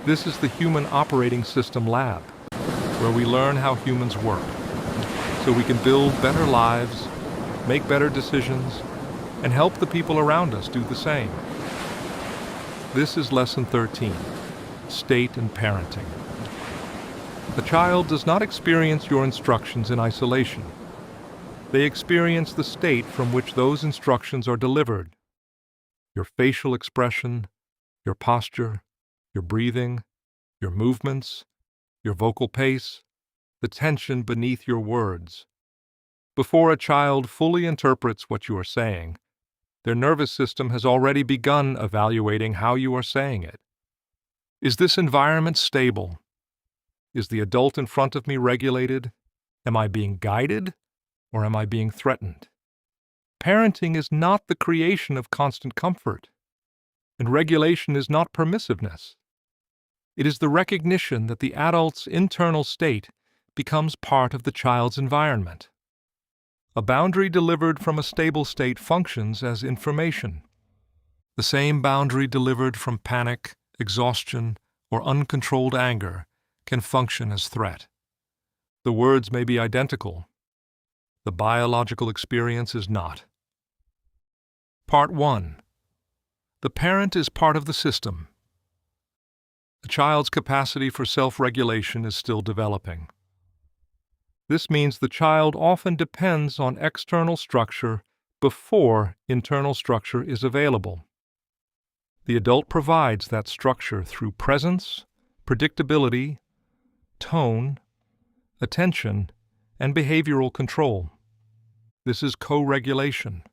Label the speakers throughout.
Speaker 1: This is the Human Operating System Lab, where we learn how humans work, so we can build better lives, make better decisions, and help the people around us do the same. This is Lesson 13, State and Parenting. The child does not experience your instructions in isolation. They experience the state from which those instructions are delivered. Your facial expression, your posture, your breathing, your movements, your vocal pace, the tension beneath your words. Before a child fully interprets what you are saying, their nervous system has already begun evaluating how you are saying it. Is this environment stable? Is the adult in front of me regulated? Am I being guided, or am I being threatened? Parenting is not the creation of constant comfort, and regulation is not permissiveness. It is the recognition that the adult's internal state becomes part of the child's environment. A boundary delivered from a stable state functions as information. The same boundary delivered from panic, exhaustion, or uncontrolled anger can function as threat. The words may be identical. The biological experience is not. Part 1. The parent is part of the system. A child's capacity for self-regulation is still developing. This means the child often depends on external structure before internal structure is available. The adult provides that structure through presence, predictability, tone, attention, and behavioral control. This is co-regulation,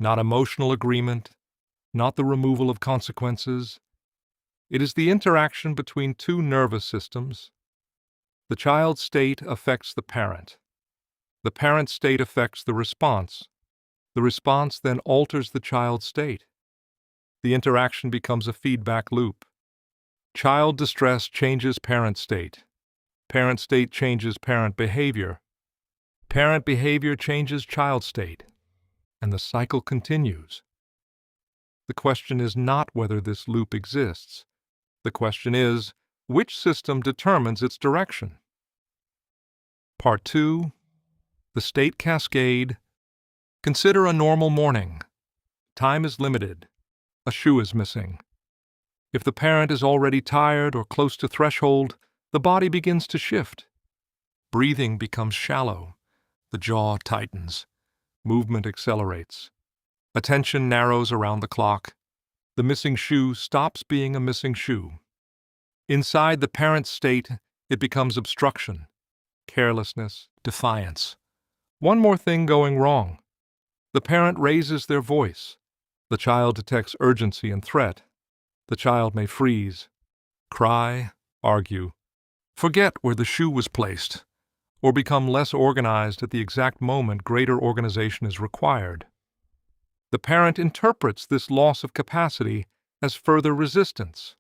Speaker 1: not emotional agreement, not the removal of consequences. It is the interaction between two nervous systems. The child's state affects the parent. The parent's state affects the response. The response then alters the child's state. The interaction becomes a feedback loop. Child distress changes parent state. Parent state changes parent behavior. Parent behavior changes child state. And the cycle continues. The question is not whether this loop exists. The question is, which system determines its direction? Part 2. The State Cascade. Consider a normal morning. Time is limited. A shoe is missing. If the parent is already tired or close to threshold, the body begins to shift. Breathing becomes shallow. The jaw tightens. Movement accelerates. Attention narrows around the clock. The missing shoe stops being a missing shoe. Inside the parent's state, it becomes obstruction, carelessness, defiance. One more thing going wrong. The parent raises their voice. The child detects urgency and threat. The child may freeze, cry, argue, forget where the shoe was placed, or become less organized at the exact moment greater organization is required. The parent interprets this loss of capacity as further resistance.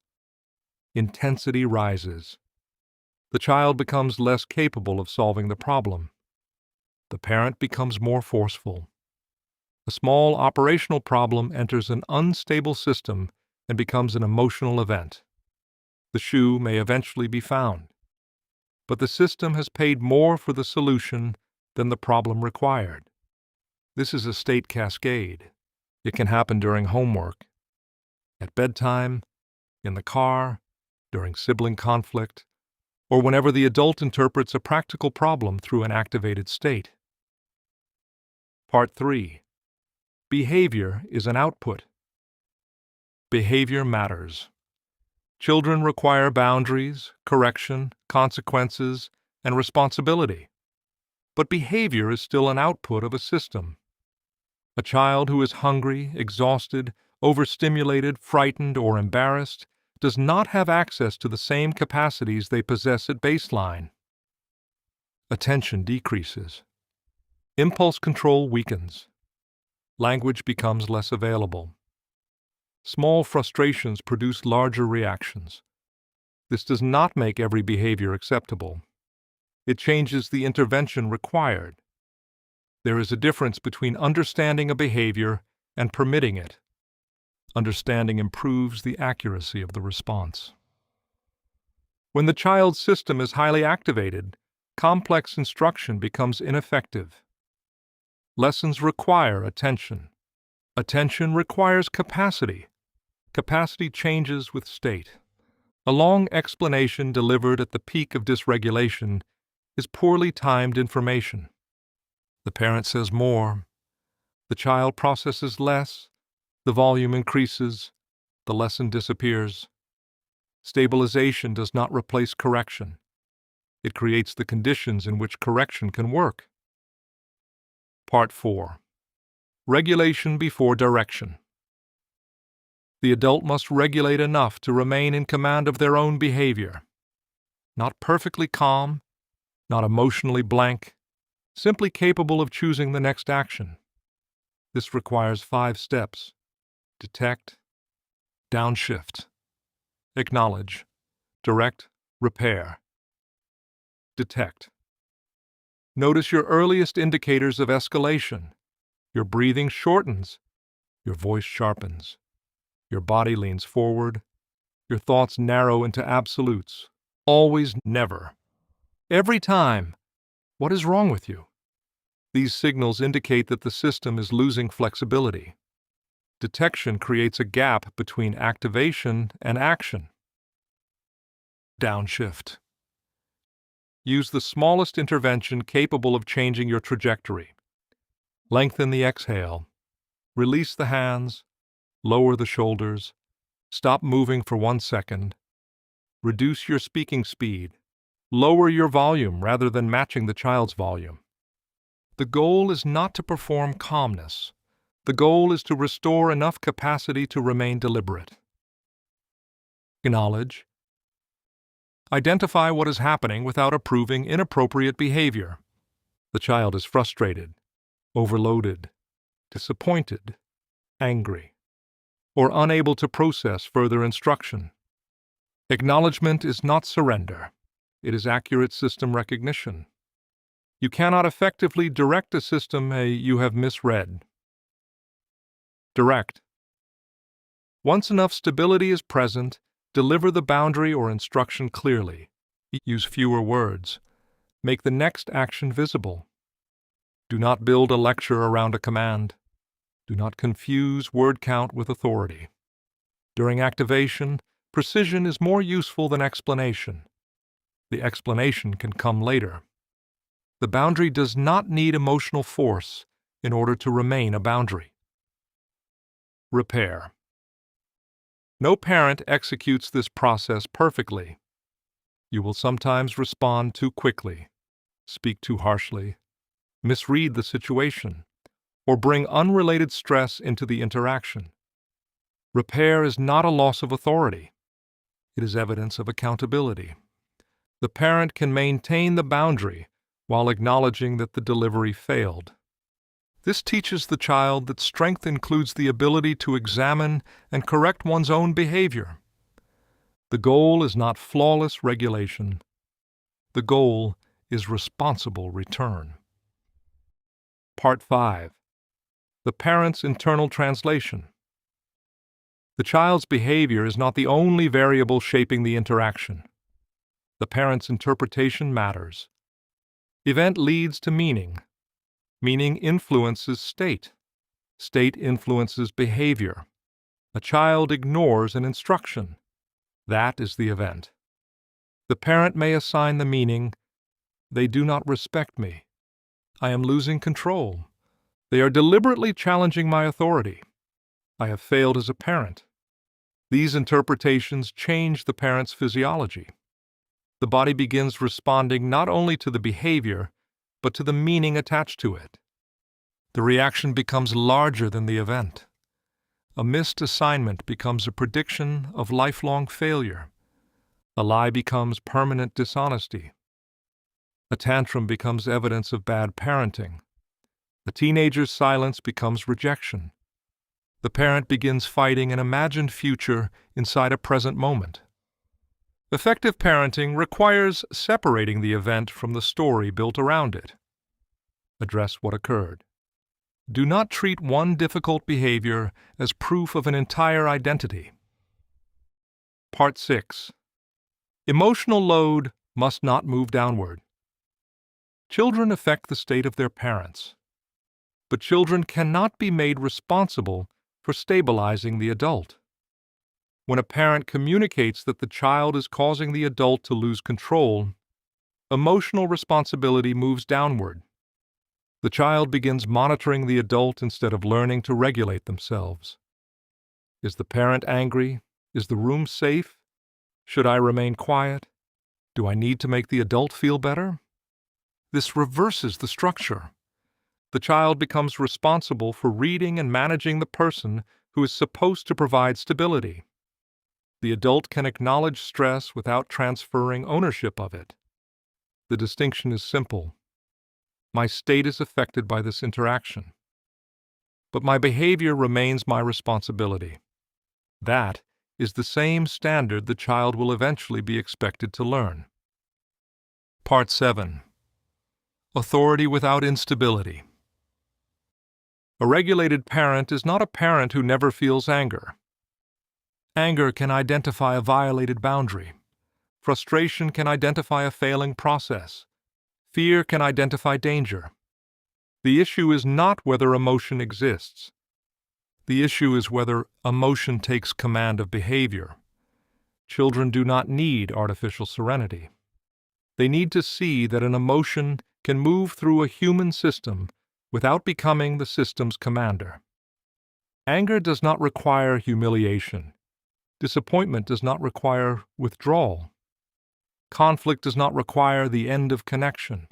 Speaker 1: Intensity rises. The child becomes less capable of solving the problem. The parent becomes more forceful. A small operational problem enters an unstable system and becomes an emotional event. The shoe may eventually be found, but the system has paid more for the solution than the problem required. This is a state cascade. It can happen during homework, at bedtime, in the car, during sibling conflict, or whenever the adult interprets a practical problem through an activated state. Part 3. Behavior is an output. Behavior matters. Children require boundaries, correction, consequences, and responsibility. But behavior is still an output of a system. A child who is hungry, exhausted, overstimulated, frightened, or embarrassed does not have access to the same capacities they possess at baseline. Attention decreases. Impulse control weakens. Language becomes less available. Small frustrations produce larger reactions. This does not make every behavior acceptable. It changes the intervention required. There is a difference between understanding a behavior and permitting it. Understanding improves the accuracy of the response. When the child's system is highly activated, complex instruction becomes ineffective. Lessons require attention. Attention requires capacity. Capacity changes with state. A long explanation delivered at the peak of dysregulation is poorly timed information. The parent says more. The child processes less. The volume increases. The lesson disappears. Stabilization does not replace correction. It creates the conditions in which correction can work. Part 4. Regulation before direction. The adult must regulate enough to remain in command of their own behavior. Not perfectly calm, not emotionally blank, simply capable of choosing the next action. This requires 5 steps: detect, downshift, acknowledge, direct, repair. Detect. Notice your earliest indicators of escalation. Your breathing shortens. Your voice sharpens. Your body leans forward. Your thoughts narrow into absolutes. Always, never. Every time. What is wrong with you? These signals indicate that the system is losing flexibility. Detection creates a gap between activation and action. Downshift. Use the smallest intervention capable of changing your trajectory. Lengthen the exhale. Release the hands. Lower the shoulders. Stop moving for 1 second. Reduce your speaking speed. Lower your volume rather than matching the child's volume. The goal is not to perform calmness. The goal is to restore enough capacity to remain deliberate. Acknowledge. Identify what is happening without approving inappropriate behavior. The child is frustrated, overloaded, disappointed, angry, or unable to process further instruction. Acknowledgement is not surrender. It is accurate system recognition. You cannot effectively direct a system you have misread. Direct. Once enough stability is present, deliver the boundary or instruction clearly. Use fewer words. Make the next action visible. Do not build a lecture around a command. Do not confuse word count with authority. During activation, precision is more useful than explanation. The explanation can come later. The boundary does not need emotional force in order to remain a boundary. Repair. No parent executes this process perfectly. You will sometimes respond too quickly, speak too harshly, misread the situation, or bring unrelated stress into the interaction. Repair is not a loss of authority. It is evidence of accountability. The parent can maintain the boundary while acknowledging that the delivery failed. This teaches the child that strength includes the ability to examine and correct one's own behavior. The goal is not flawless regulation. The goal is responsible return. Part 5. The parent's internal translation. The child's behavior is not the only variable shaping the interaction. The parent's interpretation matters. Event leads to meaning. Meaning influences state. State influences behavior. A child ignores an instruction. That is the event. The parent may assign the meaning, "They do not respect me. I am losing control. They are deliberately challenging my authority. I have failed as a parent." These interpretations change the parent's physiology. The body begins responding not only to the behavior, but to the meaning attached to it. The reaction becomes larger than the event. A missed assignment becomes a prediction of lifelong failure. A lie becomes permanent dishonesty. A tantrum becomes evidence of bad parenting. A teenager's silence becomes rejection. The parent begins fighting an imagined future inside a present moment. Effective parenting requires separating the event from the story built around it. Address what occurred. Do not treat one difficult behavior as proof of an entire identity. Part 6. Emotional load must not move downward. Children affect the state of their parents, but children cannot be made responsible for stabilizing the adult. When a parent communicates that the child is causing the adult to lose control, emotional responsibility moves downward. The child begins monitoring the adult instead of learning to regulate themselves. Is the parent angry? Is the room safe? Should I remain quiet? Do I need to make the adult feel better? This reverses the structure. The child becomes responsible for reading and managing the person who is supposed to provide stability. The adult can acknowledge stress without transferring ownership of it. The distinction is simple. My state is affected by this interaction, but my behavior remains my responsibility. That is the same standard the child will eventually be expected to learn. Part 7. Authority without instability. A regulated parent is not a parent who never feels anger. Anger can identify a violated boundary. Frustration can identify a failing process. Fear can identify danger. The issue is not whether emotion exists. The issue is whether emotion takes command of behavior. Children do not need artificial serenity. They need to see that an emotion can move through a human system without becoming the system's commander. Anger does not require humiliation. Disappointment does not require withdrawal. Conflict does not require the end of connection.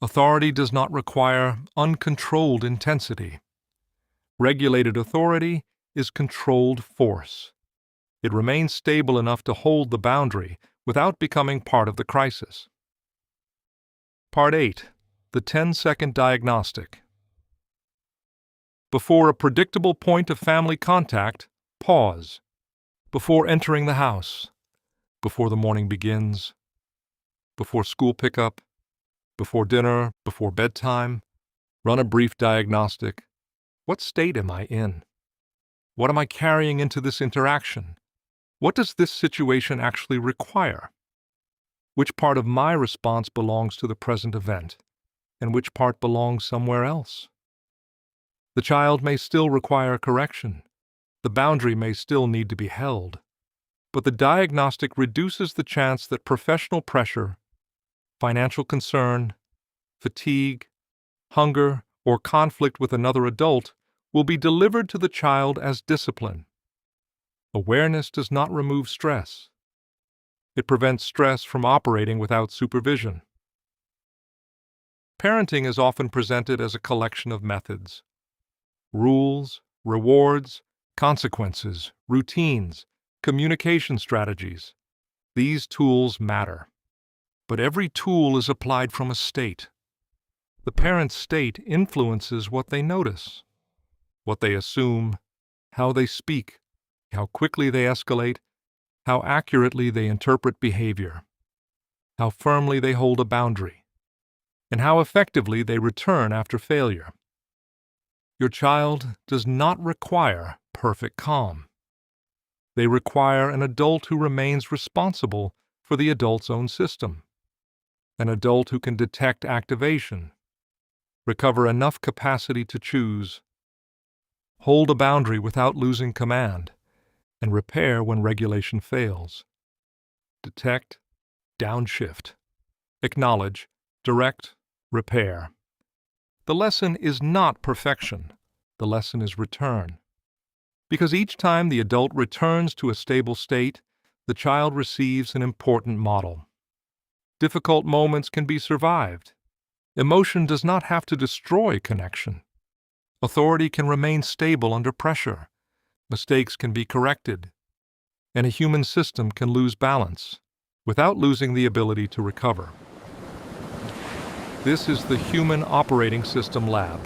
Speaker 1: Authority does not require uncontrolled intensity. Regulated authority is controlled force. It remains stable enough to hold the boundary without becoming part of the crisis. Part 8. The 10-second diagnostic. Before a predictable point of family contact, pause. Before entering the house. Before the morning begins. Before school pickup. Before dinner. Before bedtime. Run a brief diagnostic. What state am I in? What am I carrying into this interaction? What does this situation actually require? Which part of my response belongs to the present event, and which part belongs somewhere else? The child may still require correction. The boundary may still need to be held. But the diagnostic reduces the chance that professional pressure, financial concern, fatigue, hunger, or conflict with another adult will be delivered to the child as discipline. Awareness does not remove stress. It prevents stress from operating without supervision. Parenting is often presented as a collection of methods. Rules, rewards, consequences, routines, communication strategies. These tools matter. But every tool is applied from a state. The parent's state influences what they notice, what they assume, how they speak, how quickly they escalate, how accurately they interpret behavior, how firmly they hold a boundary, and how effectively they return after failure. Your child does not require perfect calm. They require an adult who remains responsible for the adult's own system, an adult who can detect activation, recover enough capacity to choose, hold a boundary without losing command, and repair when regulation fails. Detect, downshift, acknowledge, direct, repair. The lesson is not perfection. The lesson is return. Because each time the adult returns to a stable state, the child receives an important model. Difficult moments can be survived. Emotion does not have to destroy connection. Authority can remain stable under pressure. Mistakes can be corrected. And a human system can lose balance without losing the ability to recover. This is the Human Operating System Lab.